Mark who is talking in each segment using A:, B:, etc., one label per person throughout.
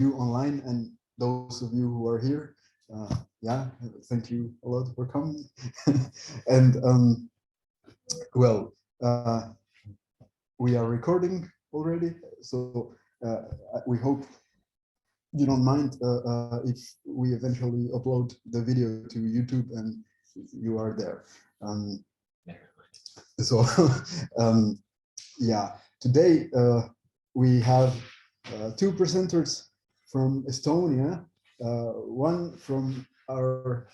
A: you online and those of you who are here. Yeah, thank you a lot for coming. And well, we are recording already, so we hope you don't mind if we eventually upload the video to YouTube and you are there. So yeah, today we have two presenters from Estonia, one from our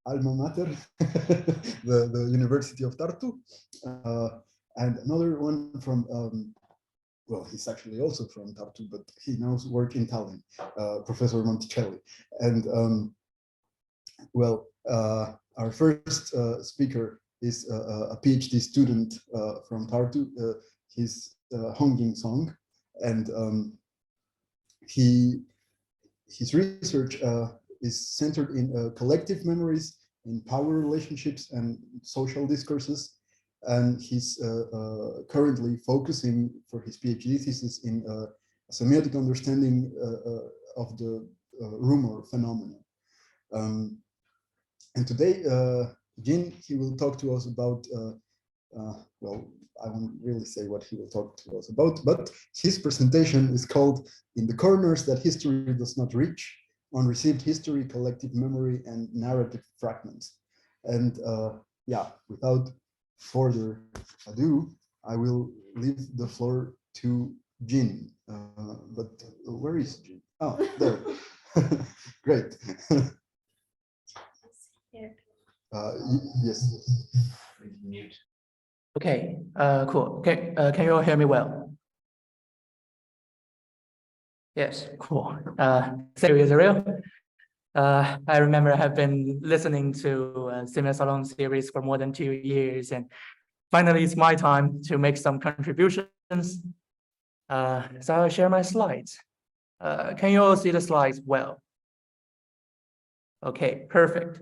A: alma mater, the University of Tartu, and another one from, well, he's actually also from Tartu, but he now works in Tallinn, Professor Monticelli. And well, our first speaker is a PhD student from Tartu. He's Hongjin Song, and his research is centered in collective memories, in power relationships and social discourses. And he's currently focusing for his PhD thesis in a semiotic understanding of the rumor phenomenon. And today, Jin, he will talk to us about, well, I won't really say what he will talk to us about, but his presentation is called In the Corners That History Does Not Reach, Unreceived History, Collective Memory, and Narrative Fragments. And yeah, without further ado, I will leave the floor to Jin. But where is Jin? Oh, there. Great. Yes.
B: Mute.
C: Okay, cool. Okay, can you all hear me well? Yes, cool. Thank you, Israel. I remember I have been listening to Semiosalong series for more than 2 years, and finally it's my time to make some contributions. So I'll share my slides. Can you all see the slides well? Okay, perfect.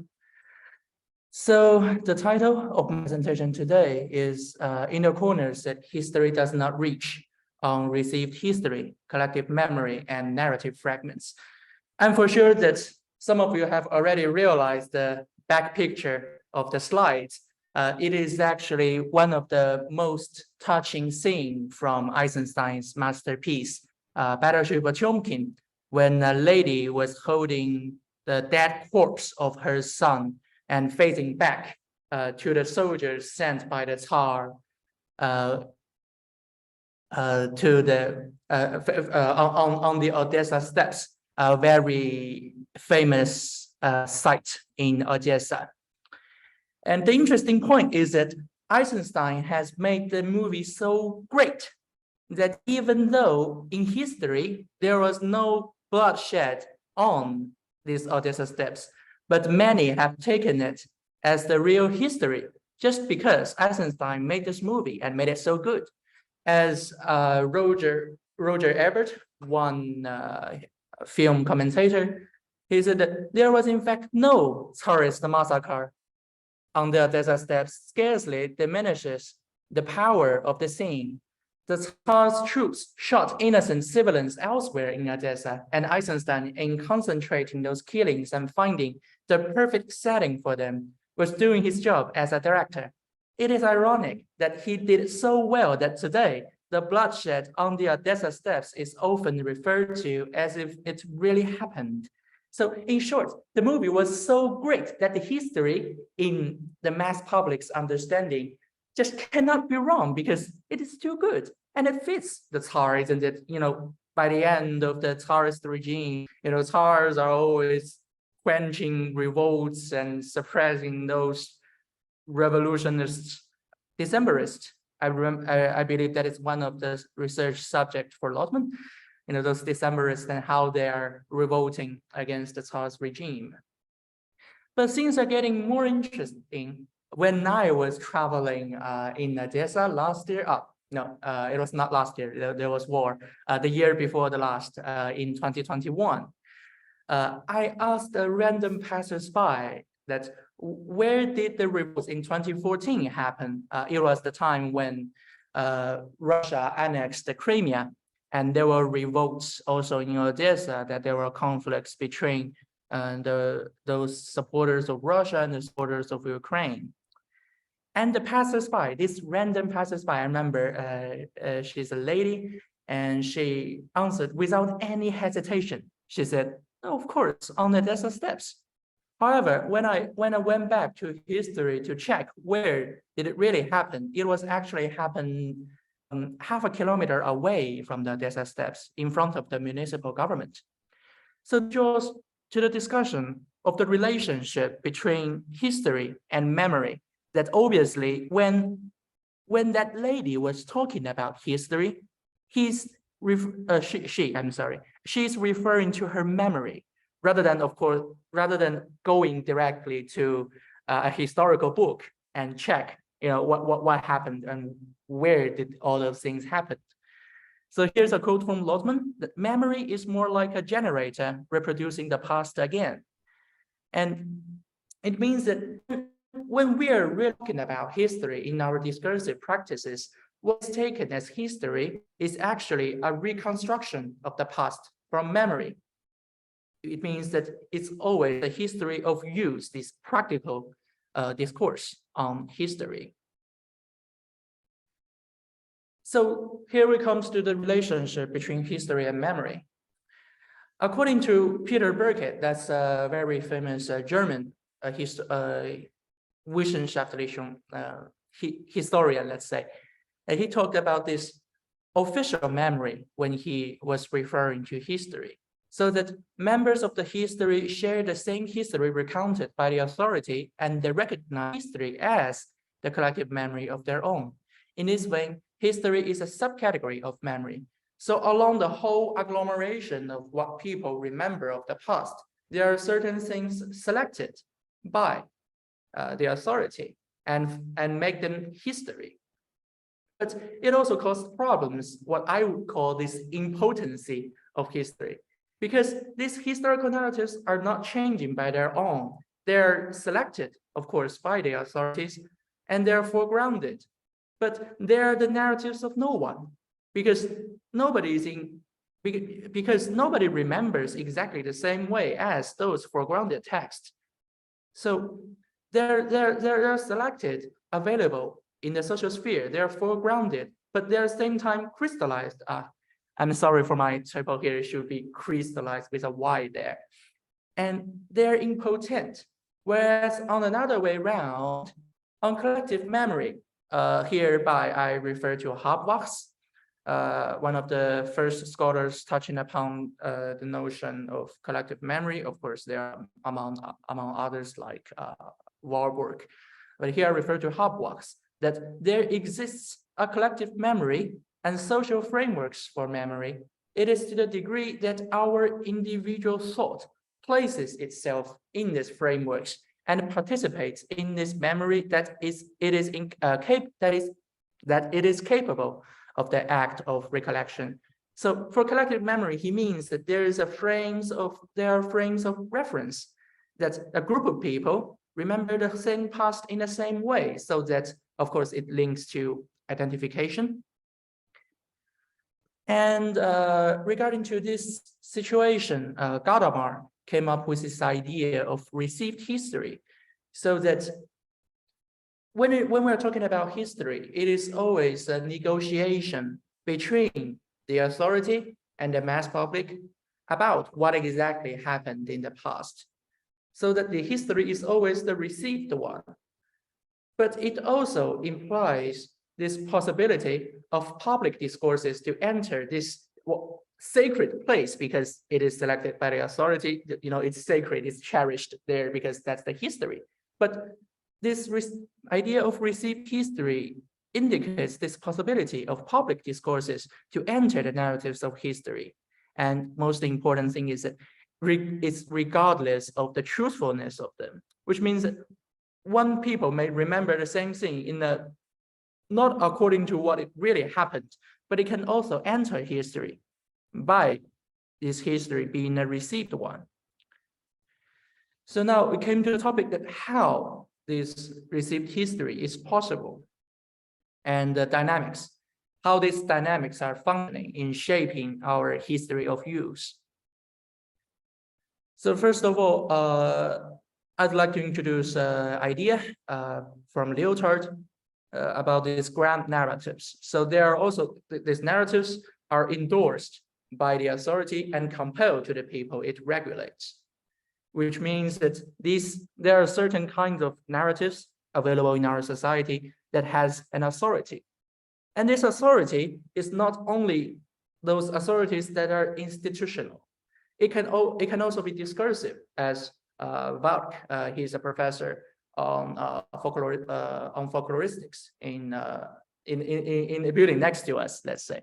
C: So the title of my presentation today is In the Corners That History Does Not Reach, on Received History, Collective Memory, and Narrative Fragments. I'm for sure that some of you have already realized the back picture of the slides. It is actually one of the most touching scenes from Eisinstein's masterpiece, Battleship Potemkin, when a lady was holding the dead corpse of her son and facing back to the soldiers sent by the Tsar to the on the Odessa Steps, a very famous site in Odessa. And the interesting point is that Eisenstein has made the movie so great that even though in history there was no bloodshed on these Odessa Steps, but many have taken it as the real history just because Eisenstein made this movie and made it so good. As Roger Ebert, one film commentator, he said that there was in fact no Tsarist massacre on the Odessa Steps, scarcely diminishes the power of the scene. The Tsar's troops shot innocent civilians elsewhere in Odessa, and Eisenstein, in concentrating those killings and finding the perfect setting for them, was doing his job as a director. It is ironic that he did so well that today, the bloodshed on the Odessa Steps is often referred to as if it really happened. So in short, the movie was so great that the history in the mass public's understanding just cannot be wrong because it is too good and it fits the Tsar, isn't it? You know, by the end of the Tsarist regime, you know, Tsars are always quenching revolts and suppressing those revolutionists, Decembrists. I believe that is one of the research subjects for Lotman, you know, those Decembrists and how they are revolting against the Tsar's regime. But things are getting more interesting. When I was traveling in Odessa last year, it was not last year, there was war, the year before the last, in 2021. I asked a random passersby that where did the revolts in 2014 happen? It was the time when Russia annexed the Crimea. And there were revolts also in Odessa, that there were conflicts between those supporters of Russia and the supporters of Ukraine. And the passersby, this random passersby, I remember she's a lady, and she answered without any hesitation. She said, "Oh, of course, on the Odessa Steps." However, when I went back to history to check where did it really happen, it was actually happened half a kilometer away from the Odessa Steps in front of the municipal government. So it draws to the discussion of the relationship between history and memory, that obviously when that lady was talking about history, she's referring to her memory, rather than going directly to a historical book and check, what happened and where did all those things happen. So here's a quote from Lotman, that memory is more like a generator reproducing the past again. And it means that when we are really talking about history in our discursive practices, what's taken as history is actually a reconstruction of the past from memory. It means that it's always the history of use, this practical discourse on history. So here it comes to the relationship between history and memory. According to Peter Burkett, that's a very famous German Wissenschaftlichen historian, let's say, and he talked about this official memory when he was referring to history. So that members of the history share the same history recounted by the authority, and they recognize history as the collective memory of their own. In this way, history is a subcategory of memory. So along the whole agglomeration of what people remember of the past, there are certain things selected by the authority and make them history. But it also causes problems, what I would call this impotency of history, because these historical narratives are not changing by their own. They're selected, of course, by the authorities, and they're foregrounded. But they're the narratives of no one, because nobody remembers exactly the same way as those foregrounded texts. So they're selected, available in the social sphere. They're foregrounded, but they're at the same time crystallized. I'm sorry for my typo here. It should be crystallized with a Y there. And they're impotent. Whereas on another way around, on collective memory, hereby I refer to Habermas, one of the first scholars touching upon the notion of collective memory. Of course, there are among others like Warburg. But here I refer to Habermas, that there exists a collective memory and social frameworks for memory. It is to the degree that our individual thought places itself in these frameworks and participates in this memory that it is capable of the act of recollection. So for collective memory, he means that there are frames of reference, that a group of people remember the same past in the same way, so that, of course, it links to identification. And regarding to this situation, Gadamer came up with this idea of received history, so that when we're talking about history, it is always a negotiation between the authority and the mass public about what exactly happened in the past, so that the history is always the received one. But it also implies this possibility of public discourses to enter this sacred place, because it is selected by the authority. It's sacred, it's cherished there because that's the history. But this idea of received history indicates this possibility of public discourses to enter the narratives of history. And most important thing is that it's regardless of the truthfulness of them, which means that one people may remember the same thing not according to what it really happened, but it can also enter history by this history being a received one. So now we came to the topic that how this received history is possible and the dynamics. how these dynamics are functioning in shaping our history of use. So first of all, I'd like to introduce an idea from Lyotard about these grand narratives. So there are also, these narratives are endorsed by the authority and compelled to the people it regulates, which means that there are certain kinds of narratives available in our society that has an authority. And this authority is not only those authorities that are institutional. It can also be discursive, as Valk, he's a professor on folkloristics in a building next to us, let's say,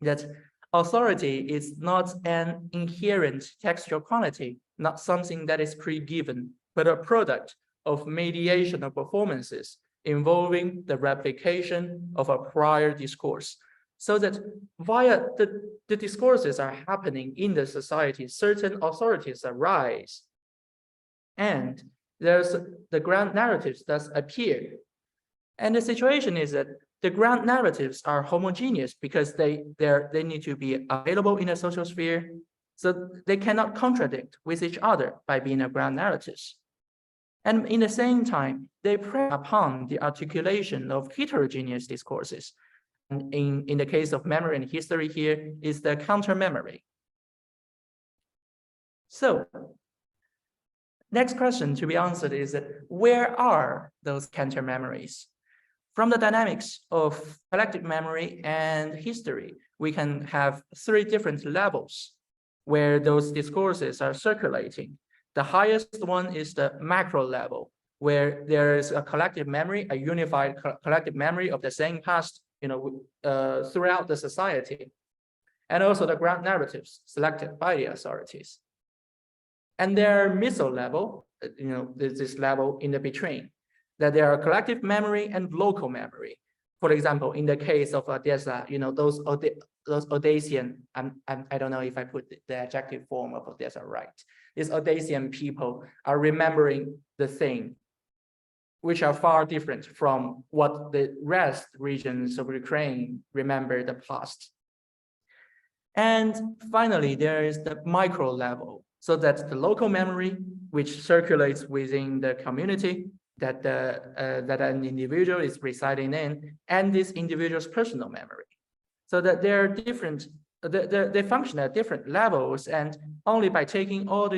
C: that authority is not an inherent textual quality, not something that is pre-given, but a product of mediation of performances involving the replication of a prior discourse. So that via the discourses are happening in the society, certain authorities arise, and there's the grand narratives that appear. And the situation is that the grand narratives are homogeneous because they need to be available in a social sphere, so they cannot contradict with each other by being a grand narratives. And in the same time, they prey upon the articulation of heterogeneous discourses. And in the case of memory and history here is the counter-memory. So, next question to be answered is that where are those counter-memories? From the dynamics of collective memory and history, we can have 3 different levels where those discourses are circulating. The highest one is the macro level, where there is a collective memory, a unified collective memory of the same past, throughout the society, and also the grand narratives selected by the authorities. And there are meso level, there's this level in the between, that there are collective memory and local memory. For example, in the case of Odessa, those Odessian, I don't know if I put the adjective form of Odessa right. These Odessian people are remembering the thing, which are far different from what the rest regions of Ukraine remember the past. And finally, there is the micro level. So that's the local memory, which circulates within the community that an individual is residing in, and this individual's personal memory. So that they're different, they function at different levels, and only by taking all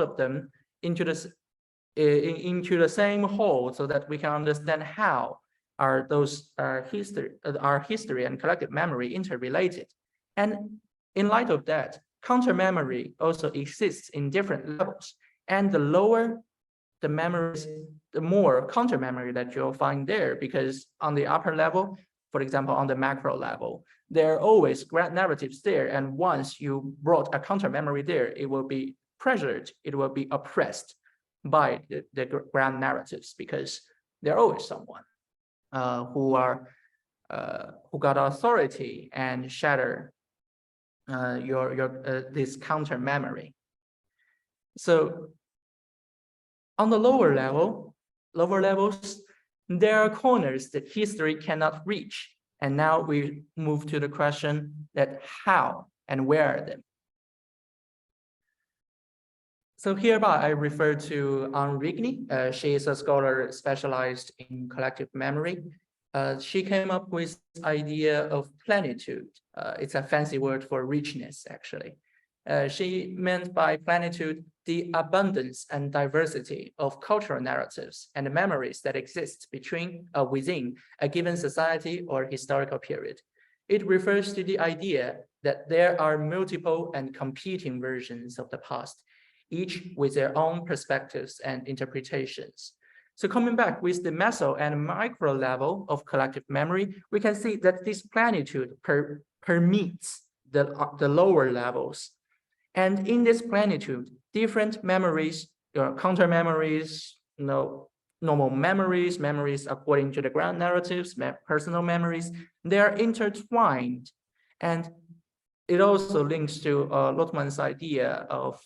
C: of them into the same whole, so that we can understand how are those our history and collective memory interrelated. And in light of that, counter memory also exists in different levels, and the lower the memories, the more counter memory that you'll find there, because on the upper level, for example, on the macro level, there are always grand narratives there, and once you brought a counter memory there, it will be pressured, it will be oppressed by the grand narratives, because there's always someone who got authority and shatter this counter memory. So on the lower levels, there are corners that history cannot reach. And now we move to the question that how and where are them? So hereby I refer to Anne Rigney. She is a scholar specialized in collective memory. She came up with the idea of plenitude. It's a fancy word for richness, actually. She meant by plenitude the abundance and diversity of cultural narratives and memories that exist within a given society or historical period. It refers to the idea that there are multiple and competing versions of the past, each with their own perspectives and interpretations. So coming back with the meso and micro level of collective memory, we can see that this plenitude permeates the lower levels. And in this plenitude, different memories, counter memories, normal memories, memories according to the grand narratives, personal memories, they are intertwined. And it also links to Lotman's idea of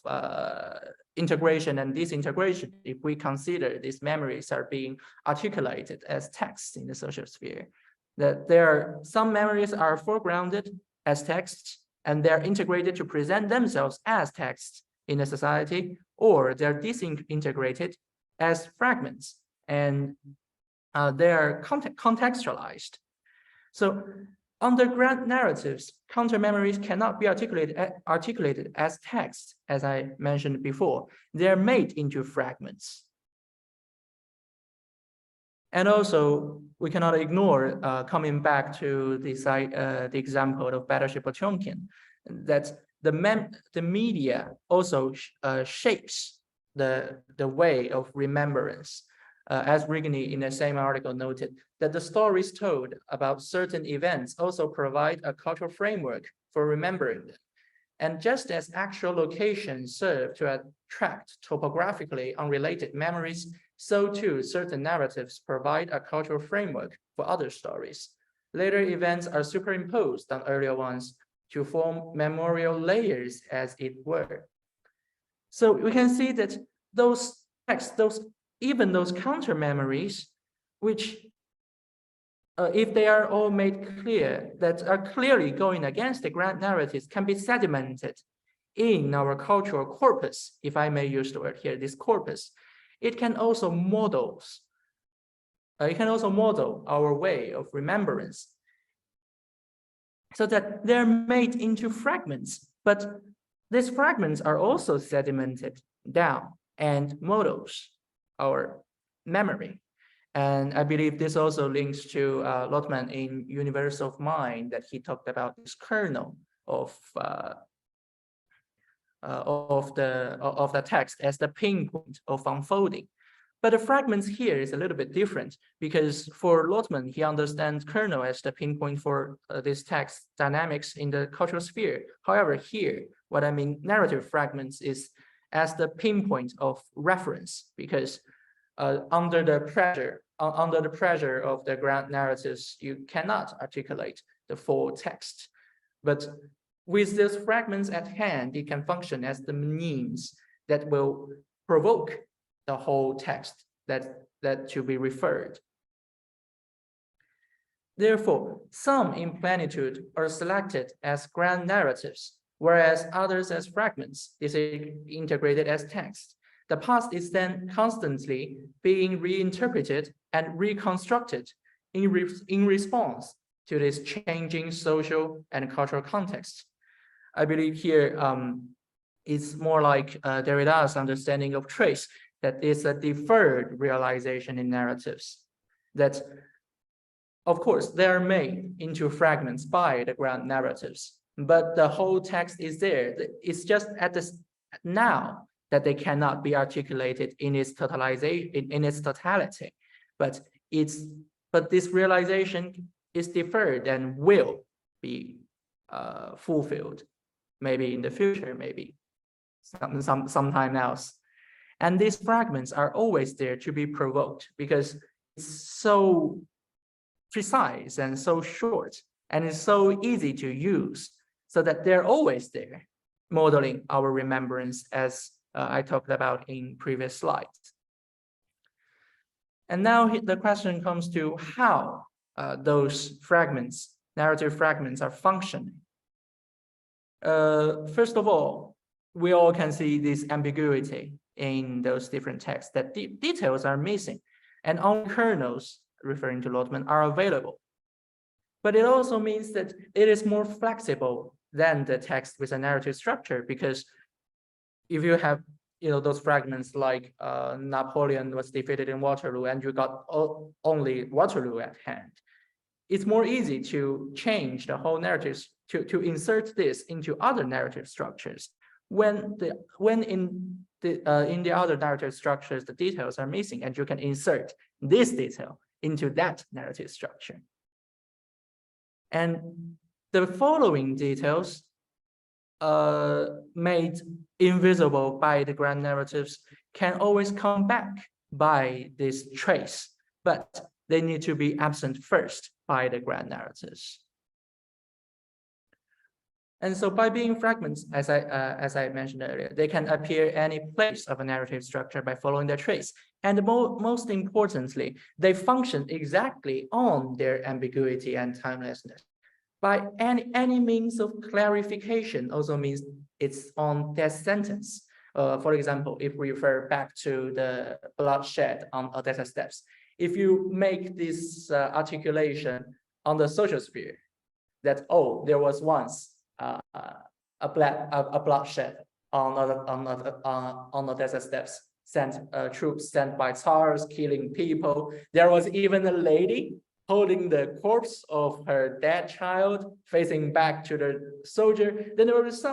C: integration and disintegration if we consider these memories are being articulated as texts in the social sphere. that some memories are foregrounded as texts, and they're integrated to present themselves as texts in a society, or they're disintegrated as fragments, and they're contextualized. So under grand narratives, counter-memories cannot be articulated as text, as I mentioned before. They're made into fragments. And also, we cannot ignore, coming back to the example of Battleship Potemkin, that the media also shapes the way of remembrance. As Rigney in the same article noted, that the stories told about certain events also provide a cultural framework for remembering them. And just as actual locations serve to attract topographically unrelated memories, so too certain narratives provide a cultural framework for other stories. Later events are superimposed on earlier ones to form memorial layers, as it were. So we can see that those texts, even those counter memories, which if they are all made clear, that are clearly going against the grand narratives, can be sedimented in our cultural corpus, if I may use the word here, this corpus. It can also model our way of remembrance, so that they're made into fragments, but these fragments are also sedimented down and models our memory. And I believe this also links to Lotman in Universe of Mind, that he talked about this kernel of the text as the pinpoint of unfolding. But the fragments here is a little bit different, because for Lotman, he understands kernel as the pinpoint for this text dynamics in the cultural sphere. However, here, what I mean narrative fragments is as the pinpoint of reference, because under the pressure of the grand narratives, you cannot articulate the full text. But with these fragments at hand, it can function as the means that will provoke the whole text that to be referred. Therefore, some in plenitude are selected as grand narratives, whereas others as fragments is integrated as text. The past is then constantly being reinterpreted and reconstructed in response to this changing social and cultural context. I believe here it's more like Derrida's understanding of trace, that is a deferred realization in narratives, that of course they are made into fragments by the grand narratives, but the whole text is there. It's just at this now that they cannot be articulated in its totalization, in its totality, but this realization is deferred and will be fulfilled, maybe in the future, maybe sometime else. And these fragments are always there to be provoked, because it's so precise and so short, and it's so easy to use, so that they're always there, modeling our remembrance, as I talked about in previous slides. And now the question comes to how those fragments, narrative fragments, are functioning. First of all, we all can see this ambiguity in those different texts, that details are missing, and only kernels, referring to Lotman, are available. But it also means that it is more flexible than the text with a narrative structure, because if you have those fragments like Napoleon was defeated in Waterloo and you got only Waterloo at hand, it's more easy to change the whole narrative, to insert this into other narrative structures. When in the other narrative structures, the details are missing, and you can insert this detail into that narrative structure. And the following details made invisible by the grand narratives can always come back by this trace, but they need to be absent first by the grand narratives. And so by being fragments, as I mentioned earlier, they can appear any place of a narrative structure by following their trace. And most importantly, they function exactly on their ambiguity and timelessness. By any means of clarification also means it's on death sentence. For example, if we refer back to the bloodshed on Odessa Steps, if you make this articulation on the social sphere, that, oh, there was once a bloodshed on Odessa Steps, troops sent by Tsars, killing people. There was even a lady holding the corpse of her dead child, facing back to the soldier. Then there was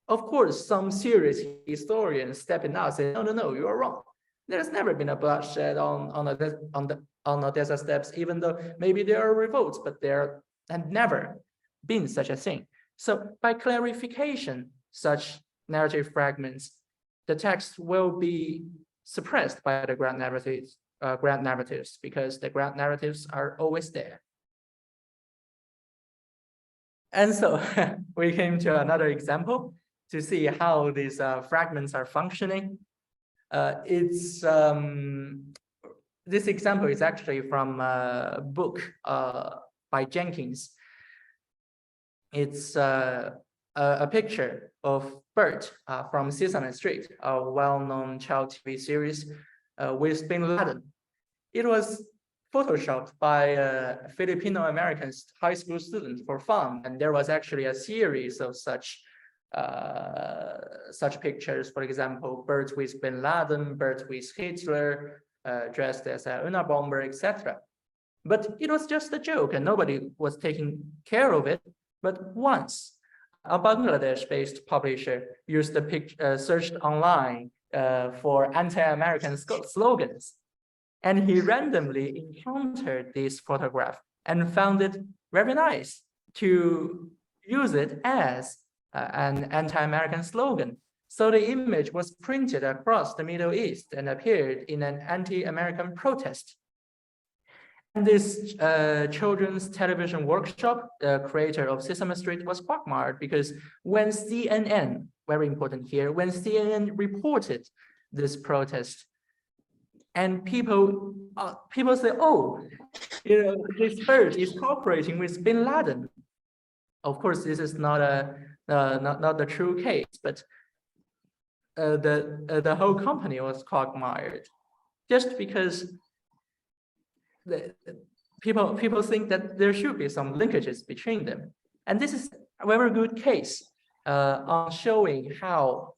C: of course, some serious historians stepping out saying, no, you are wrong. There's never been a bloodshed on Odessa Steps, even though maybe there are revolts, but there had never been such a thing. So by clarification, such narrative fragments, the text will be suppressed by the grand narratives, because the grand narratives are always there. And so we came to another example to see how these fragments are functioning. This example is actually from a book by Jenkins. It's a picture of Bert from Sesame Street, a well-known child TV series with Bin Laden. It was photoshopped by a Filipino-American high school student for fun, and there was actually a series of such pictures. For example, Bert with Bin Laden, Bert with Hitler, dressed as a Unabomber, etc. But it was just a joke, and nobody was taking care of it. But once a Bangladesh-based publisher used the picture, searched online for anti-American slogans, and he randomly encountered this photograph and found it very nice to use it as an anti-American slogan. So the image was printed across the Middle East and appeared in an anti-American protest. And this children's television workshop, the creator of Sesame Street, was quagmired because when CNN, very important here, when CNN reported this protest, and people say, oh, this bird is cooperating with Bin Laden. Of course, this is not the true case, but the whole company was quagmired just because people think that there should be some linkages between them. And this is a very good case on showing how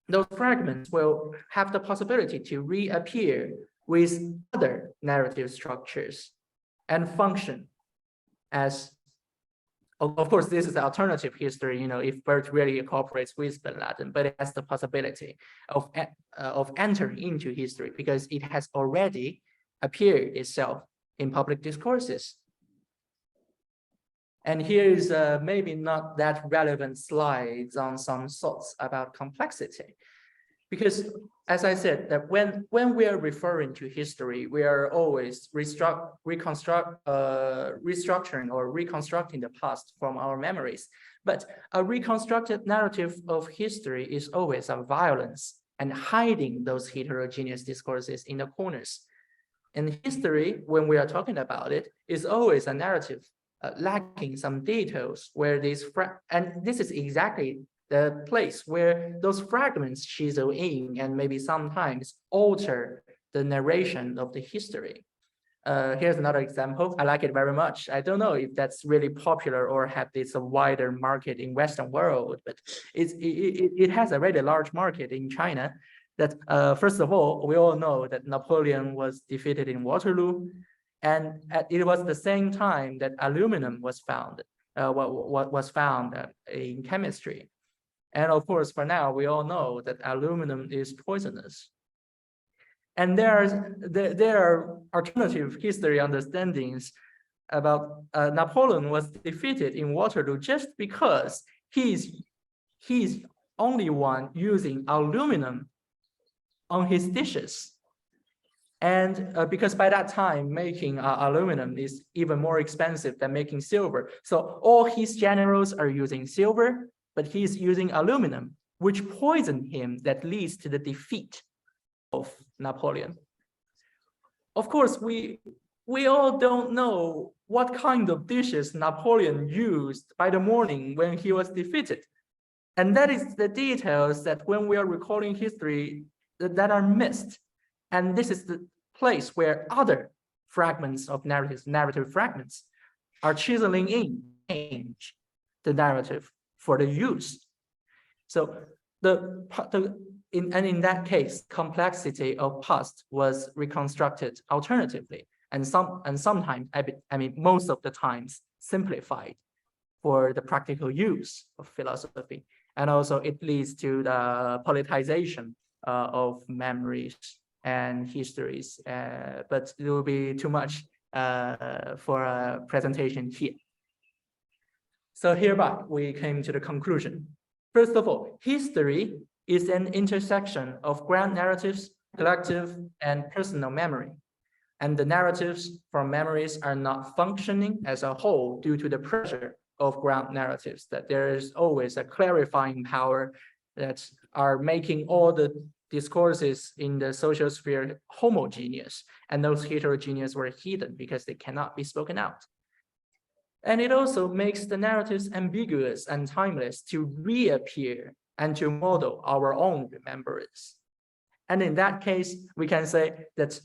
C: those fragments will have the possibility to reappear with other narrative structures and function as, of course, this is the alternative history, if Bert really cooperates with Bin Laden, but it has the possibility of entering into history because it has already appeared itself in public discourses. And here is maybe not that relevant slides on some thoughts about complexity. Because as I said, that when we are referring to history, we are always restructuring or reconstructing the past from our memories. But a reconstructed narrative of history is always a violence and hiding those heterogeneous discourses in the corners. And history, when we are talking about it, is always a narrative lacking some details where and this is exactly the place where those fragments chisel in and maybe sometimes alter the narration of the history. Here's another example. I like it very much. I don't know if that's really popular or have this a wider market in Western world, but it has a really large market in China. That first of all, we all know that Napoleon was defeated in Waterloo, and it was the same time that aluminum was found. What was found in chemistry, and of course, for now, we all know that aluminum is poisonous. And there are alternative history understandings about Napoleon was defeated in Waterloo just because he's only one using aluminum on his dishes. And because by that time, making aluminum is even more expensive than making silver. So all his generals are using silver, but he's using aluminum, which poisoned him, that leads to the defeat of Napoleon. Of course, we all don't know what kind of dishes Napoleon used by the morning when he was defeated. And that is the details that when we are recalling history that are missed. And this is the place where other fragments of narrative fragments, are chiseling in, change the narrative for the use. So in that case, complexity of past was reconstructed alternatively, and sometimes, I mean, most of the times, simplified for the practical use of philosophy. And also it leads to the politicization of memories and histories, but it will be too much for a presentation here. So hereby we came to the conclusion. First of all, history is an intersection of grand narratives, collective and personal memory. And the narratives from memories are not functioning as a whole due to the pressure of ground narratives, that there is always a clarifying power that are making all the discourses in the social sphere homogeneous, and those heterogeneous were hidden because they cannot be spoken out. And it also makes the narratives ambiguous and timeless to reappear and to model our own remembrance. And in that case, we can say that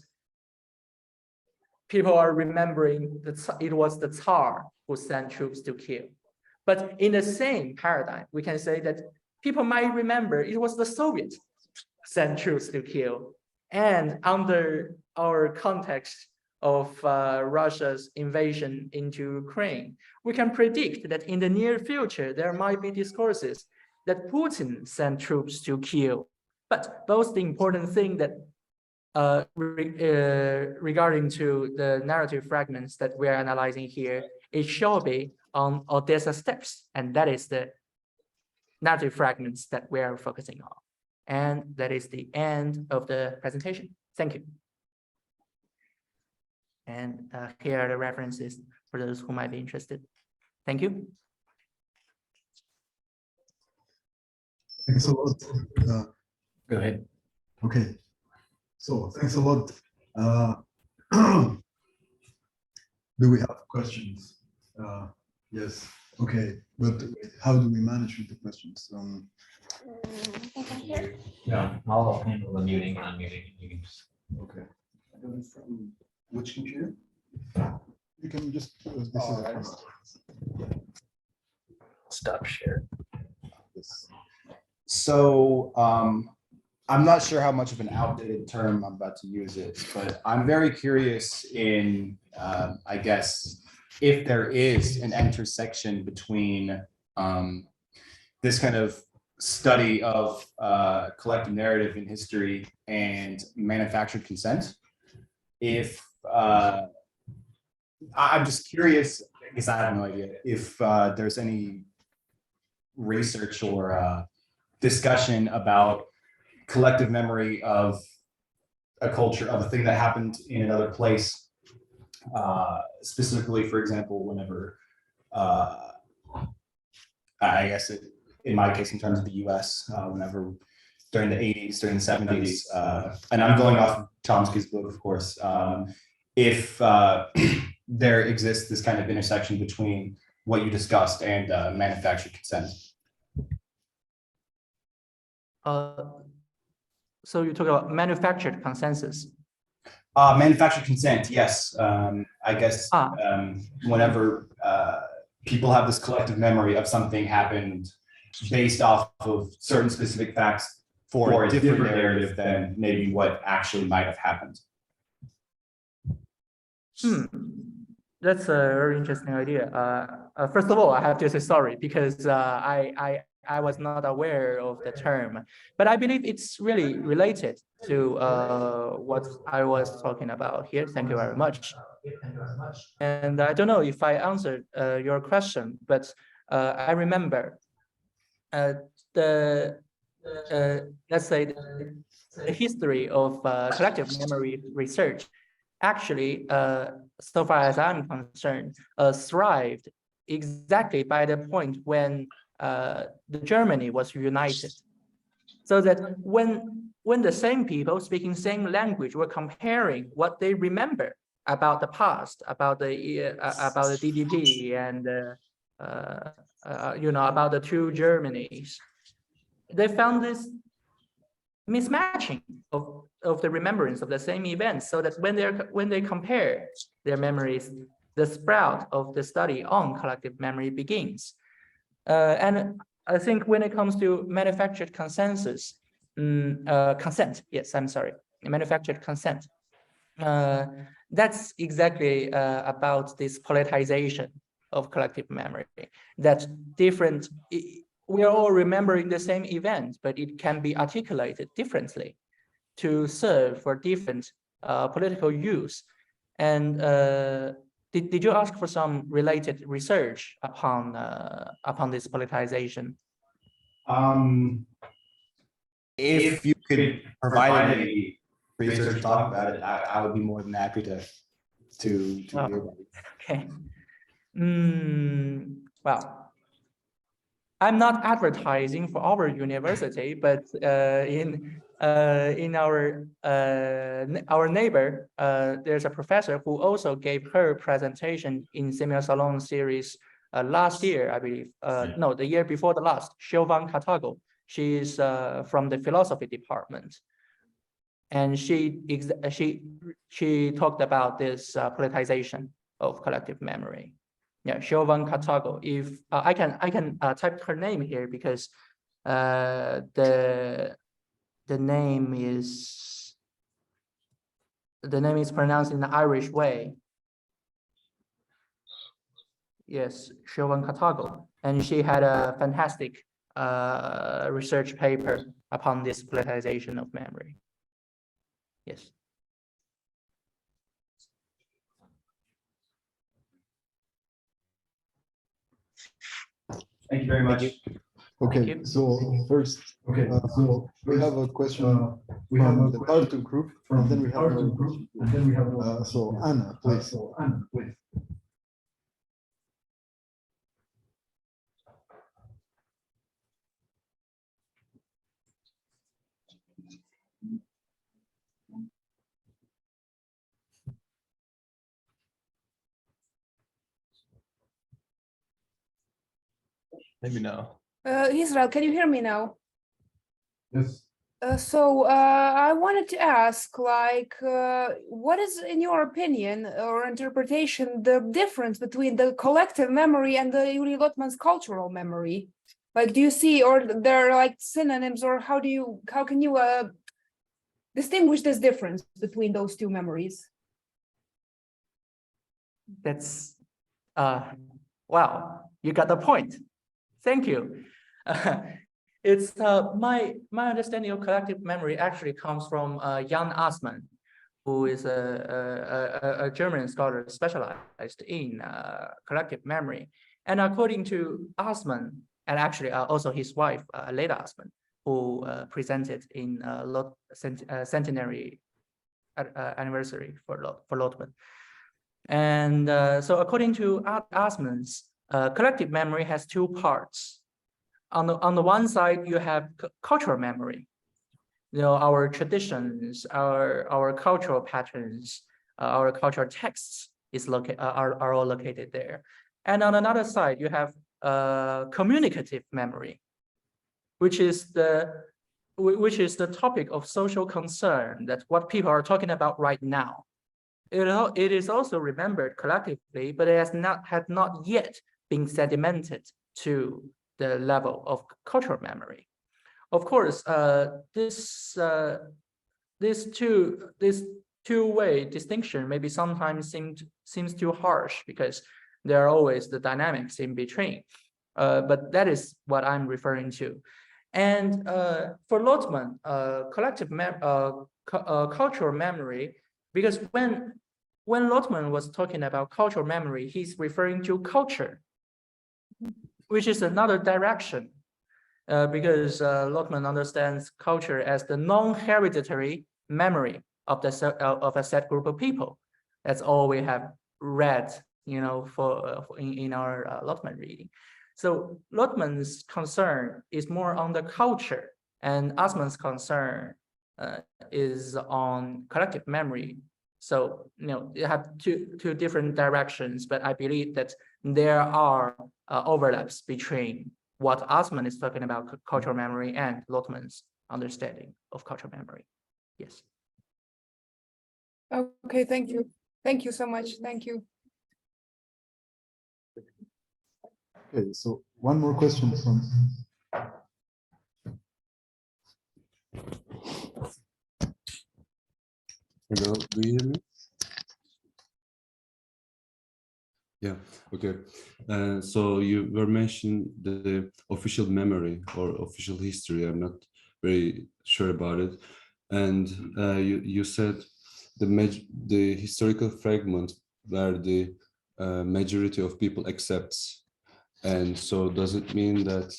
C: people are remembering that it was the Tsar who sent troops to kill. But in the same paradigm, we can say that people might remember it was the Soviets sent troops to kill. And under our context of Russia's invasion into Ukraine, we can predict that in the near future, there might be discourses that Putin sent troops to kill. But most important thing that regarding to the narrative fragments that we are analyzing here, it shall be on Odessa Steps, and that is the narrative fragments that we are focusing on. And that is the end of the presentation. Thank you. And here are the references for those who might be interested. Thank you.
A: Thanks a lot.
B: Go ahead.
A: Okay. So thanks a lot. Do we have questions? Yes. Okay. But how do we manage with the questions?
B: Yeah, I'll handle the muting and unmuting. You can just.
A: Okay. From which computer? You can just. This is
B: Stop share.
A: Yes.
D: So I'm not sure how much of an outdated term I'm about to use it, but I'm very curious in, I guess, if there is an intersection between this kind of study of collective narrative in history and manufactured consent. If I'm just curious, because I have no idea if there's any research or discussion about collective memory of a culture, of a thing that happened in another place. Specifically, for example, whenever, I guess in my case, in terms of the US, whenever during the 80s, during the 70s, and I'm going off of Chomsky's book, of course, if there exists this kind of intersection between what you discussed and manufactured consent.
C: So you talk about manufactured consensus.
D: Manufactured consent, yes. I guess whenever people have this collective memory of something happened based off of certain specific facts for a different narrative than maybe what actually might have happened.
C: That's a very interesting idea. First of all, I have to say sorry because I was not aware of the term, but I believe it's really related to what I was talking about here. Thank you very much. And I don't know if I answered your question, but I remember the let's say, the history of collective memory research actually, so far as I'm concerned, thrived exactly by the point when the Germany was united. So that when the same people speaking same language were comparing what they remember about the past, about the DDP and about the two Germanys, they found this mismatching of the remembrance of the same events, so that when they compare their memories, the sprout of the study on collective memory begins. And I think when it comes to manufactured consensus, consent, yes, I'm sorry, manufactured consent, that's exactly about this politicization of collective memory, that different, we are all remembering the same event, but it can be articulated differently to serve for different political use. And did you ask for some related research upon this politicization?
D: If you could provide any research talk about it, I would be more than happy to hear about it.
C: Okay. Well, I'm not advertising for our university, but in our neighbor, there's a professor who also gave her presentation in Semiosalong series last year, I believe. No, the year before the last. Siobhan Cartago. She is from the philosophy department, and she talked about this politicization of collective memory. Yeah, Siobhan Cartago. If I can type her name here, because the name is pronounced in the Irish way. Yes, Siobhan Cartago, and she had a fantastic research paper upon this politicization of memory. Yes.
B: Thank you very much.
A: Okay, so first, so we have a question from the Tartu group, and then we have another question. So Anna, please.
E: Maybe no.
F: Israel, can you hear me now?
A: Yes.
F: I wanted to ask, what is, in your opinion or interpretation, the difference between the collective memory and the Yuri Lotman's cultural memory? Like, do you see, or they're like synonyms, or how can you distinguish this difference between those two memories?
C: That's, wow, you got the point. Thank you. It's my understanding of collective memory actually comes from Jan Assmann, who is a German scholar specialized in collective memory. And according to Assmann, and actually also his wife, Leda Assmann, who presented in centenary anniversary for Lotman. And so according to Assmann's, collective memory has two parts. On the one side, you have cultural memory. You know, our traditions, our cultural patterns, our cultural texts are all located there. And on another side, you have communicative memory, which is the topic of social concern. That's what people are talking about right now. It is also remembered collectively, but it had not yet been sedimented to the level of cultural memory. Of course, this two-way distinction maybe sometimes seems too harsh, because there are always the dynamics in between. But that is what I'm referring to. And for Lotman, collective cultural memory, because when Lotman was talking about cultural memory, he's referring to culture, which is another direction. because Lotman understands culture as the non-hereditary memory of a set group of people. That's all we have read, in our Lotman reading. So Lotman's concern is more on the culture, and Assmann's concern is on collective memory. So you have two different directions, but I believe that there are overlaps between what Assmann is talking about cultural memory and Lotman's understanding of cultural memory. Yes.
F: Okay, thank you. Thank you so much. Thank you.
A: Okay, so one more question from.
E: Hello, do you hear me? Yeah, okay. So you were mentioning the official memory or official history. I'm not very sure about it. And you said the historical fragment where the majority of people accepts. And so does it mean that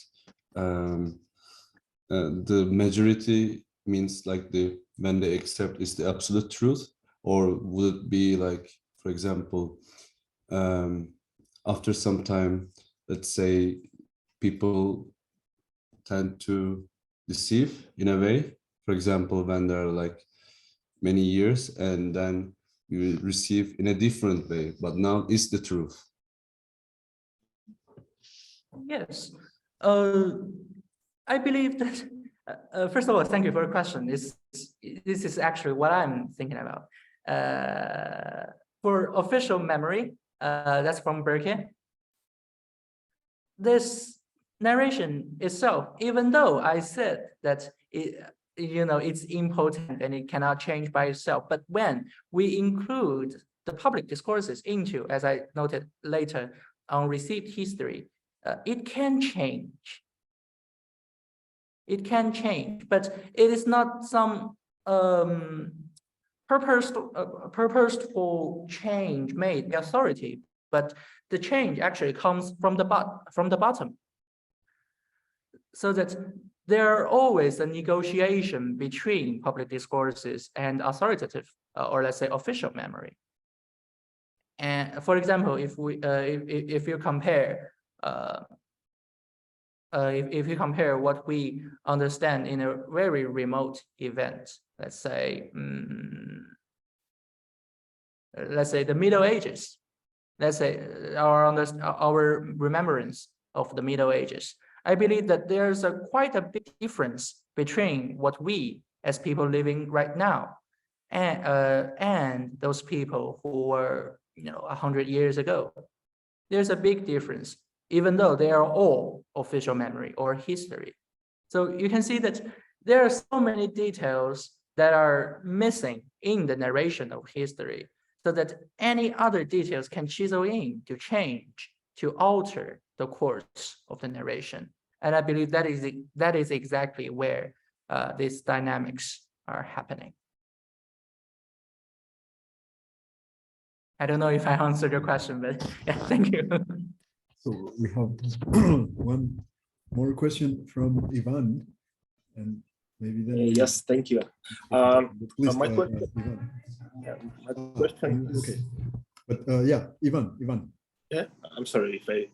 E: the majority means like when they accept is the absolute truth, or would it be like, for example, after some time, let's say people tend to deceive in a way, for example, when there are like many years and then you receive in a different way, but now is the truth.
C: Yes, I believe that, first of all, thank you for the question. This is actually what I'm thinking about. For official memory, that's from Berke. This narration itself, even though I said that it's impotent and it cannot change by itself, but when we include the public discourses into, as I noted later, on received history, it can change. It can change, but it is not some purposeful change made by authority, but the change actually comes from the bottom. So that there are always a negotiation between public discourses and authoritative, or let's say official memory. And for example, if you compare if you compare what we understand in a very remote event, let's say the Middle Ages, let's say our remembrance of the Middle Ages, I believe that there's quite a big difference between what we as people living right now and those people who were 100 years ago. There's a big difference, even though they are all official memory or history. So you can see that there are so many details that are missing in the narration of history, so that any other details can chisel in to change, to alter the course of the narration. And I believe that is exactly where these dynamics are happening. I don't know if I answered your question, but yeah, thank you.
A: So we have one more question from Ivan, and maybe then.
G: Yes, thank you.
A: Please,
G: my question.
A: Ivan.
G: My question is.
A: Okay, but yeah, Ivan.
G: Yeah, I'm sorry if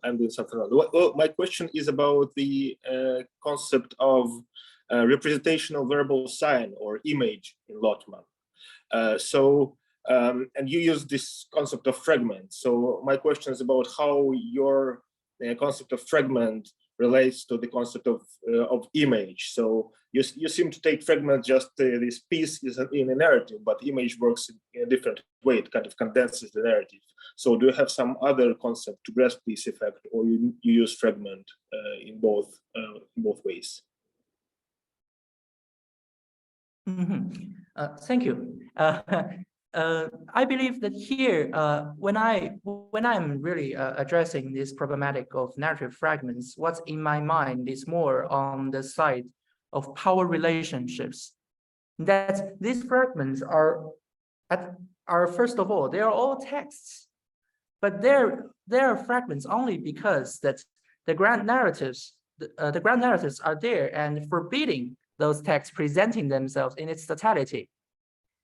G: I'm doing something wrong. Well, my question is about the concept of representational verbal sign or image in Lotman. And you use this concept of fragment. So my question is about how your concept of fragment relates to the concept of image. So you seem to take fragment just this piece is in a narrative, but image works in a different way. It kind of condenses the narrative. So do you have some other concept to grasp this effect, or you use fragment in both ways?
C: Mm-hmm. Thank you. I believe that here, when I'm really addressing this problematic of narrative fragments, what's in my mind is more on the side of power relationships. That these fragments are first of all, they are all texts, but they're fragments only because that the grand narratives the grand narratives are there and forbidding those texts presenting themselves in its totality.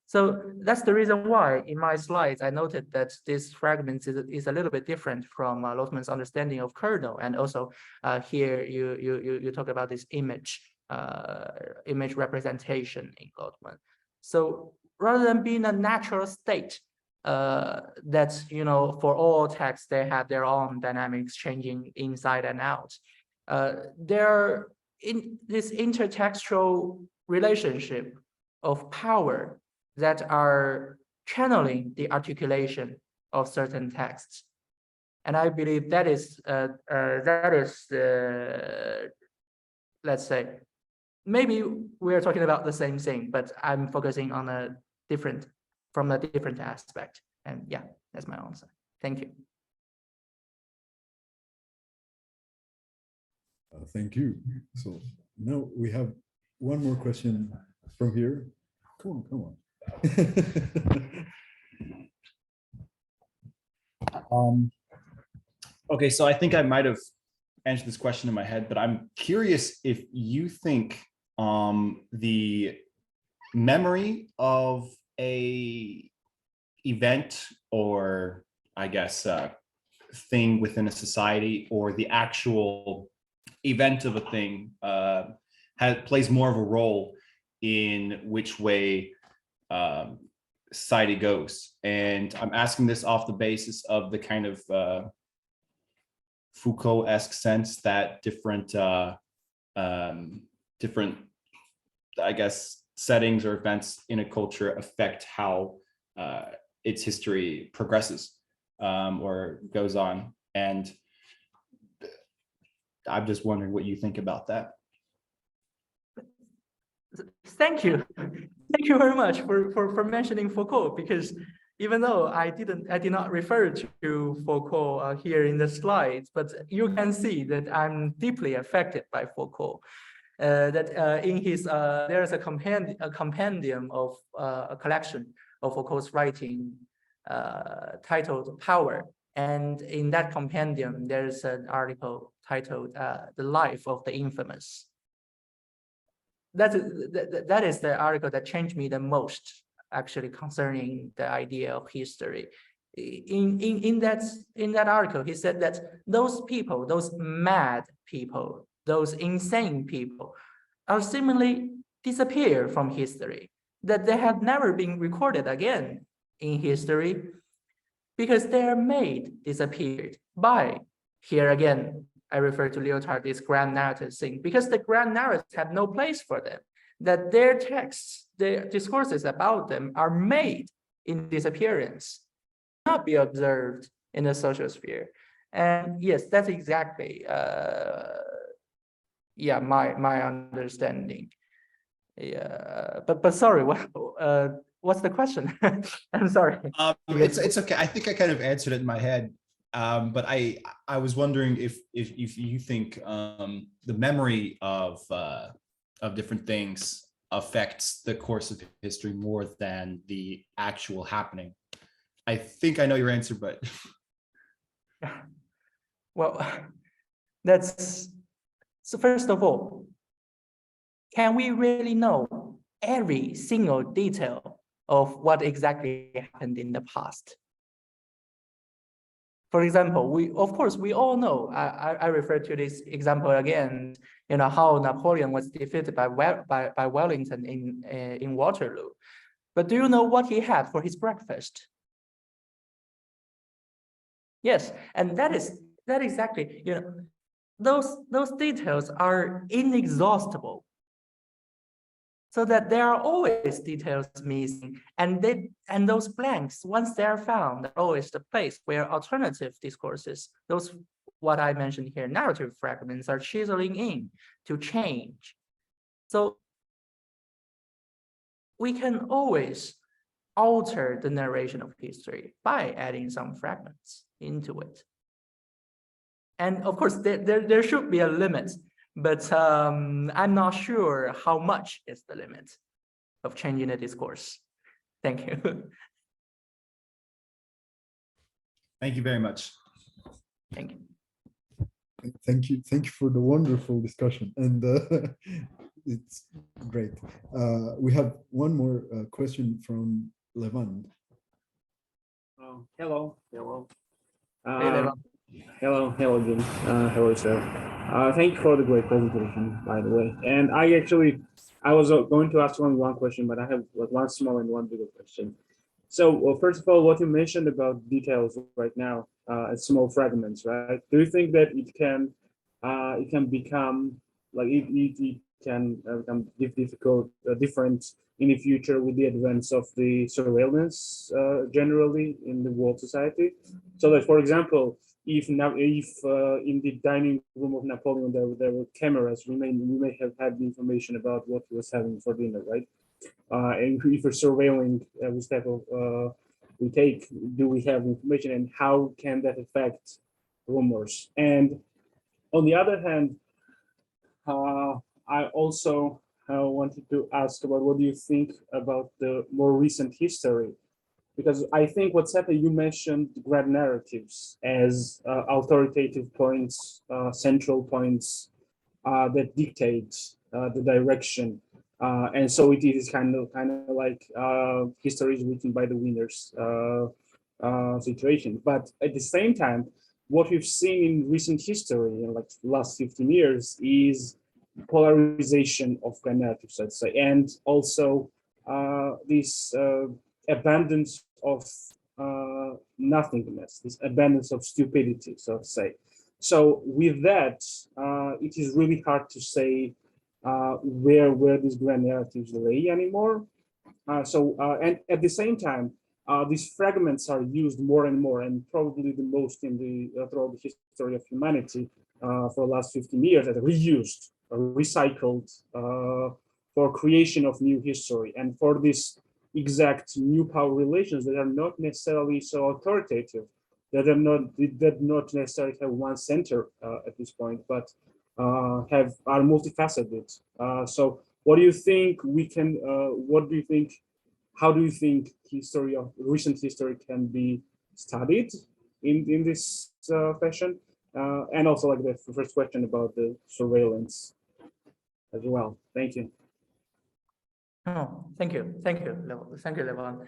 C: So that's the reason why in my slides, I noted that this fragment is a little bit different from Lotman's understanding of kernel. And also here you talk about this image representation in Lotman. So rather than being a natural state that, you know, for all texts, they have their own dynamics changing inside and out. They're in this intertextual relationship of power that are channeling the articulation of certain texts. And I believe that is let's say, maybe we're talking about the same thing, but I'm focusing on from a different aspect. And yeah, that's my answer. Thank you.
A: Thank you. So now we have one more question from here. Come on.
D: Okay, so I think I might have answered this question in my head, but I'm curious if you think the memory of a event, or I guess thing within a society, or the actual event of a thing plays more of a role in which way society goes. And I'm asking this off the basis of the kind of Foucault-esque sense that different, I guess, settings or events in a culture affect how its history progresses or goes on. And I'm just wondering what you think about that.
C: Thank you. Thank you very much for mentioning Foucault, because even though I did not refer to Foucault here in the slides, but you can see that I'm deeply affected by Foucault. In his there is a compendium of a collection of Foucault's writing titled Power, and in that compendium there's an article titled The Life of the Infamous. That is the article that changed me the most, actually, concerning the idea of history. In that article, he said that those people, those mad people, those insane people, are seemingly disappear from history, that they have never been recorded again in history, because they are made disappeared by, here again, I refer to Lyotard, this grand narrative thing, because the grand narratives have no place for them, that their texts, their discourses about them are made in disappearance, not be observed in the social sphere. And yes, that's exactly, yeah, my understanding. Yeah, but sorry, what's the question? I'm sorry.
D: It's okay. I think I kind of answered it in my head. But I was wondering if you think the memory of different things affects the course of history more than the actual happening. I think I know your answer, but
C: well, that's so. First of all, can we really know every single detail of what exactly happened in the past? For example, we all know, I refer to this example again, you know, how Napoleon was defeated by Wellington in Waterloo. But do you know what he had for his breakfast? Yes, and that exactly, you know, those details are inexhaustible. So that there are always details missing, and those blanks, once they are found, are always the place where alternative discourses, those what I mentioned here, narrative fragments, are chiseling in to change. So we can always alter the narration of history by adding some fragments into it. And of course, there should be a limit. But I'm not sure how much is the limit of changing the discourse. Thank you.
D: Thank you very much.
C: Thank you.
A: Thank you for the wonderful discussion, and it's great. We have one more question from Levant.
H: Hello.
C: Hey, Levan.
H: Hello, Jim. Hello, sir. Thank you for the great presentation, by the way. And I was going to ask one question, but I have one small and one bigger question. So, well, first of all, what you mentioned about details right now, small fragments, right? Do you think that it can become like it can become different in the future with the advance of the surveillance generally in the world society? So that, for example, if in the dining room of Napoleon there were cameras, we may have had the information about what he was having for dinner, right? And if we're surveilling which type of we take, do we have information, and how can that affect rumors? And on the other hand, I also wanted to ask about what do you think about the more recent history? Because I think what's happened, you mentioned grand narratives as authoritative points, central points that dictate the direction. And so it is kind of like history is written by the winners situation. But at the same time, what we've seen in recent history, in like the last 15 years, is polarization of grand narratives, let's say, and also this abundance of nothingness, this abundance of stupidity, so to say. So with that, it is really hard to say where these grand narratives lay anymore. And at the same time, these fragments are used more and more, and probably the most in the throughout the history of humanity for the last 15 years, that are reused, recycled for creation of new history, and for this exact new power relations that are not necessarily so authoritative, that not necessarily have one center at this point, but are multifaceted. So what do you think we can, what do you think, how do you think history of recent history can be studied in this fashion? And also like the first question about the surveillance as well. Thank you.
C: Oh, thank you, Levan.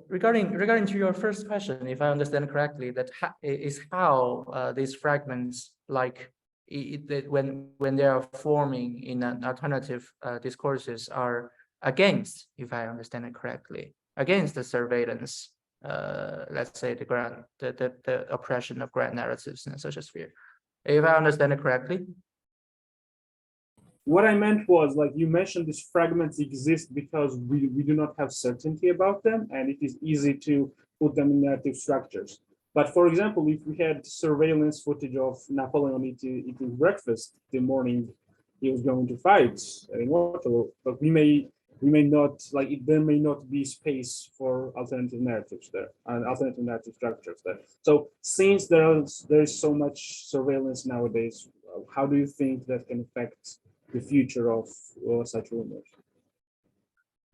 C: Regarding to your first question, if I understand correctly, that is how these fragments, like when they are forming in an alternative discourses, are against, if I understand it correctly, against the surveillance. Let's say the oppression of grand narratives in a social sphere. If I understand it correctly.
H: What I meant was, like you mentioned, these fragments exist because we do not have certainty about them, and it is easy to put them in narrative structures. But for example, if we had surveillance footage of Napoleon eating breakfast the morning he was going to fight in Waterloo, but we may not, like there may not be space for alternative narratives there and alternative narrative structures there. So since there is so much surveillance nowadays, how do you think that can affect the future of such rumors?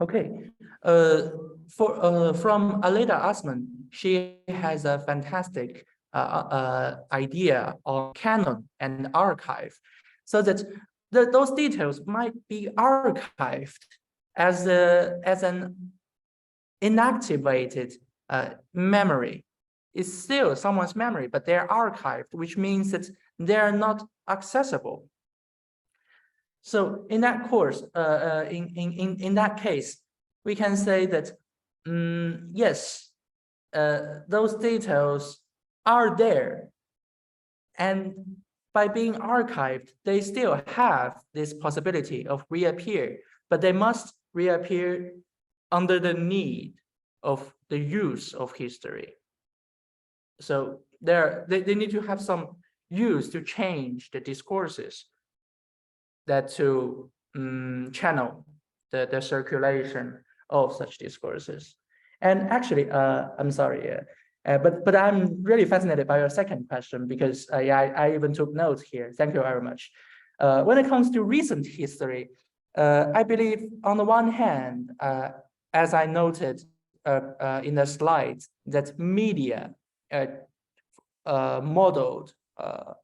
C: Okay, from Aleda Asman, she has a fantastic idea on canon and archive, so that those details might be archived as an inactivated memory. It's still someone's memory, but they're archived, which means that they're not accessible. So in that course, in that case, we can say that yes, those details are there, and by being archived, they still have this possibility of reappear, but they must reappear under the need of the use of history. So they need to have some use to change the discourses, that to channel the circulation of such discourses. And actually, I'm sorry, but I'm really fascinated by your second question, because I even took notes here. Thank you very much. When it comes to recent history, I believe on the one hand, as I noted in the slides, that media modeled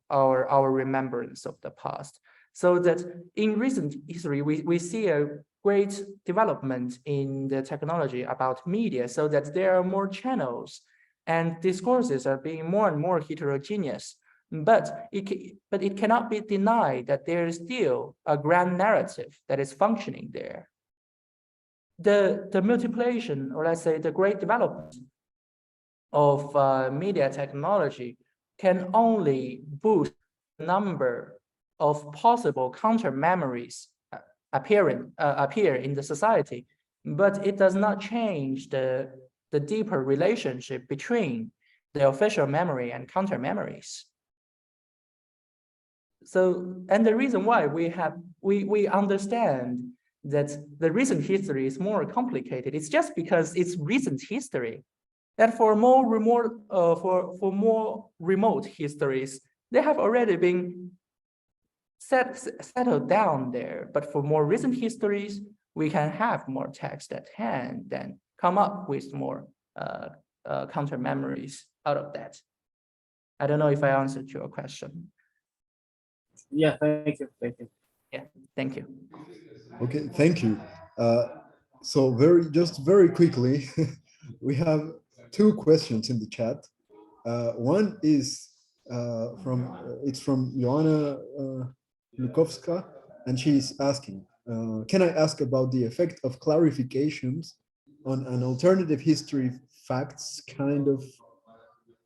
C: our remembrance of the past. So that in recent history, we see a great development in the technology about media, so that there are more channels and discourses are being more and more heterogeneous. But it cannot be denied that there is still a grand narrative that is functioning there. The multiplication, or let's say the great development of media technology can only boost the number of possible counter memories appear in the society, but it does not change the deeper relationship between the official memory and counter memories. So, and the reason why we understand that the recent history is more complicated, it's just because it's recent history. That for more remote histories, they have already been settled down there. But for more recent histories, we can have more text at hand, then come up with more counter memories out of that. I don't know if I answered your question.
H: Yeah, thank you. Thank you.
C: Yeah, thank you.
A: Okay, thank you. So just very quickly, we have two questions in the chat. One is from Joanna Lukowska, and she's asking, can I ask about the effect of clarifications on an alternative history facts kind of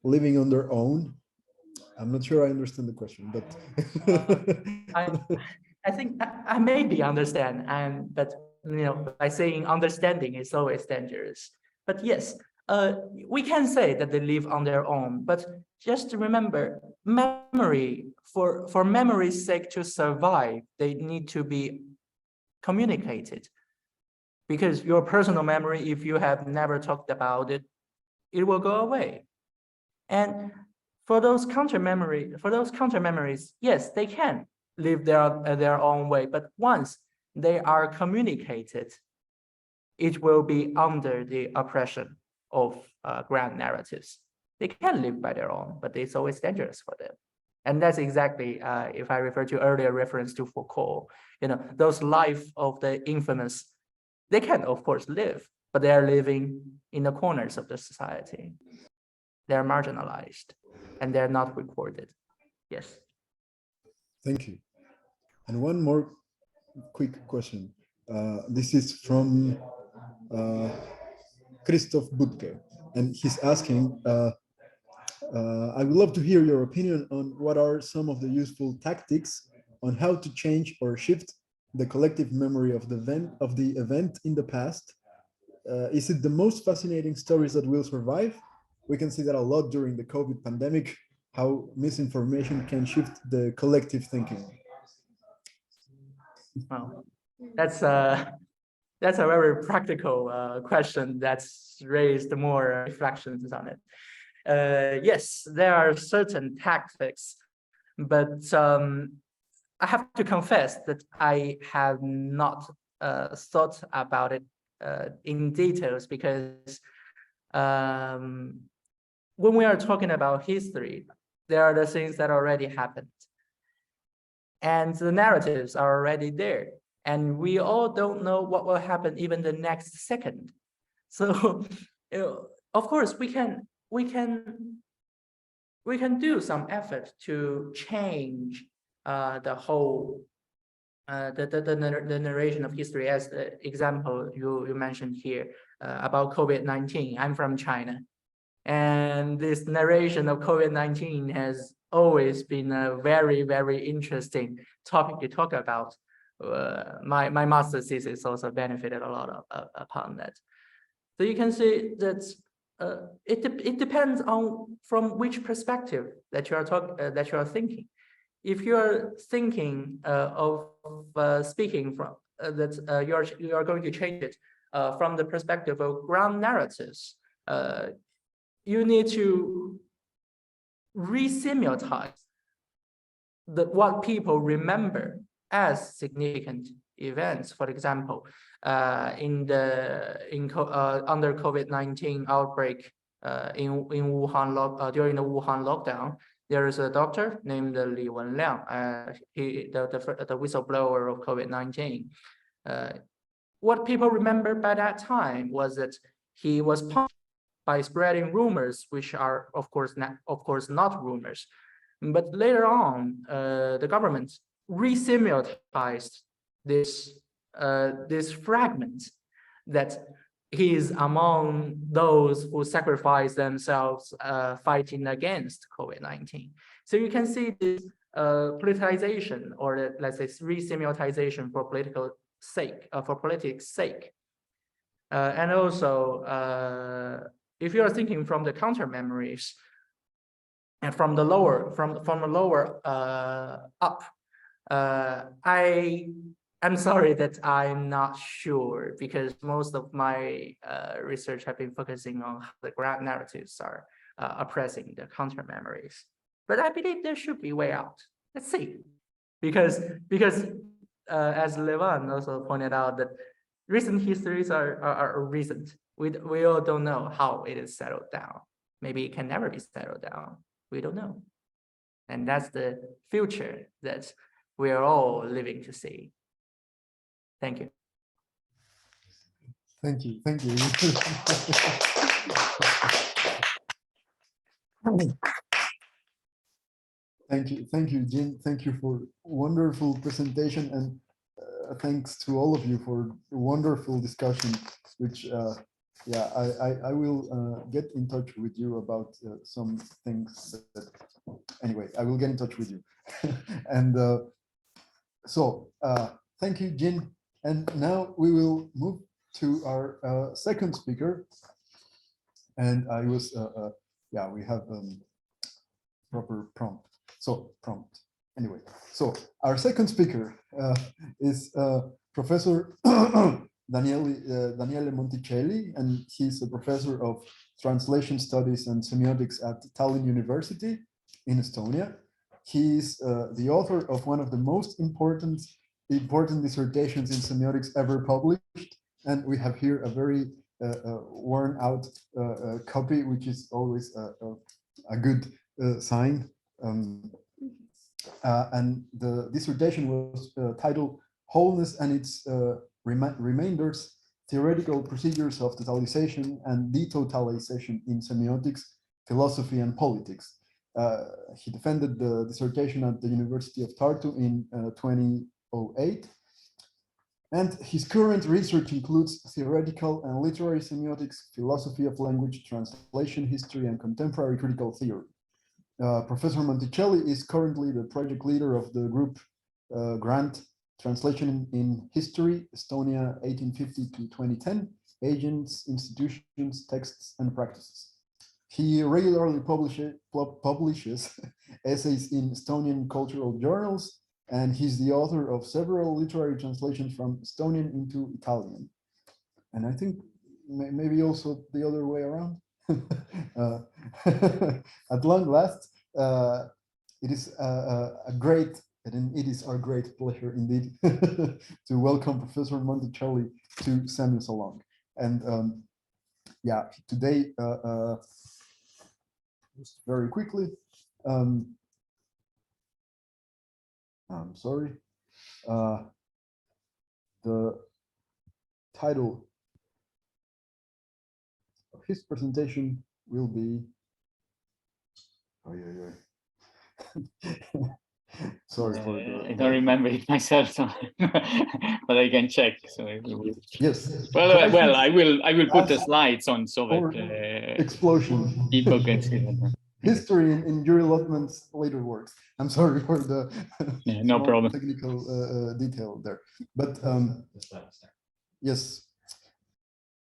A: living on their own? I'm not sure I understand the question, but
C: I think I maybe understand, but by saying understanding is always dangerous. But yes, we can say that they live on their own. But just remember, memory for memory's sake to survive, they need to be communicated. Because your personal memory, if you have never talked about it, it will go away. And for those counter memories, yes, they can live their own way. But once they are communicated, it will be under the oppression of grand narratives. They can live by their own, but it's always dangerous for them. And that's exactly, if I refer to earlier reference to Foucault, those life of the infamous, they can of course live, but they are living in the corners of the society. They're marginalized and they're not recorded. Yes.
A: Thank you. And one more quick question. This is from Christoph Budke, and he's asking, I would love to hear your opinion on what are some of the useful tactics on how to change or shift the collective memory of the event in the past. Is it the most fascinating stories that will survive? We can see that a lot during the COVID pandemic, how misinformation can shift the collective thinking.
C: Well, that's a very practical question that's raised more reflections on it. Yes, there are certain tactics, but I have to confess that I have not thought about it in details, because when we are talking about history, there are the things that already happened. And the narratives are already there. And we all don't know what will happen even the next second. So, of course, we can do some effort to change the whole the narration of history, as the example you mentioned here about COVID-19. I'm from China, and this narration of COVID-19 has always been a very, very interesting topic to talk about. My master's thesis also benefited a lot upon that. So you can see that it depends on from which perspective that you are thinking. If you are thinking of speaking from that you are going to change it from the perspective of ground narratives, you need to re-semiotize what people remember as significant events. For example, under COVID-19 outbreak, in Wuhan during the Wuhan lockdown. There is a doctor named Li Wenliang. The whistleblower of COVID-19. What people remember by that time was that he was punished by spreading rumors, which are of course not rumors. But later on, the government re-semiotized this fragment that he is among those who sacrifice themselves fighting against COVID-19. So you can see this politicization, or let's say re-semiotization for political sake, for politics' sake. And also, if you are thinking from the counter memories and from the lower up, I'm sorry that I'm not sure, because most of my research have been focusing on how the grand narratives are oppressing the counter memories. But I believe there should be a way out. Let's see, because as Levan also pointed out, that recent histories are recent. We all don't know how it is settled down. Maybe it can never be settled down. We don't know. And that's the future that we are all living to see. Thank you.
A: Thank you. Thank you. Thank you, Jin. Thank you for wonderful presentation, and thanks to all of you for wonderful discussion, which yeah, I will get in touch with you about some things that, anyway, I will get in touch with you. And so thank you, Jin. And now we will move to our second speaker. And I was, yeah, we have proper prompt. So prompt. Anyway, so our second speaker is Professor Daniele Monticelli, and he's a professor of translation studies and semiotics at Tallinn University in Estonia. He's the author of one of the most important dissertations in semiotics ever published, and we have here a very worn out copy, which is always a good sign. And the dissertation was titled "Wholeness and its Remainders: Theoretical Procedures of Totalization and Detotalization in Semiotics, Philosophy and Politics." He defended the dissertation at the University of Tartu in 2008. And his current research includes theoretical and literary semiotics, philosophy of language, translation history, and contemporary critical theory. Professor Monticelli is currently the project leader of the group grant Translation in History, Estonia 1850 to 2010, Agents, Institutions, Texts, and Practices. He regularly publishes essays in Estonian cultural journals, and he's the author of several literary translations from Estonian into Italian. And I think maybe also the other way around. At long last, it is it is our great pleasure indeed to welcome Professor Monticelli to Semiosalong. And yeah, today, just very quickly, I'm sorry, the title of his presentation will be, sorry for the,
I: I don't remember it myself, so but I can check. So
A: yes.
I: Well, I will put the slides on so that
A: explosion
I: people can see that.
A: History in Yuri Lotman's later works. I'm sorry for the
I: yeah, no problem.
A: technical detail there, but yes.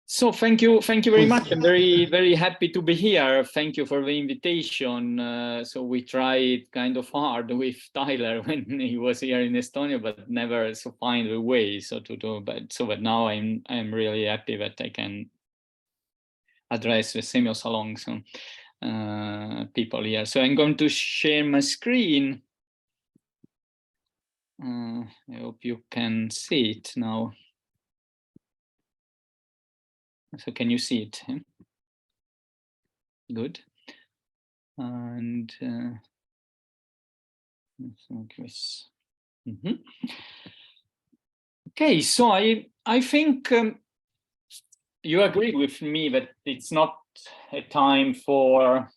I: So thank you very much. I'm very happy to be here. Thank you for the invitation. So we tried kind of hard with Tyler when he was here in Estonia, but never find a way. But now I'm really happy that I can address the Semiosalong people here. So I'm going to share my screen. I hope you can see it now. So can you see it? Good. And okay, so I think you agree with me that it's not a time for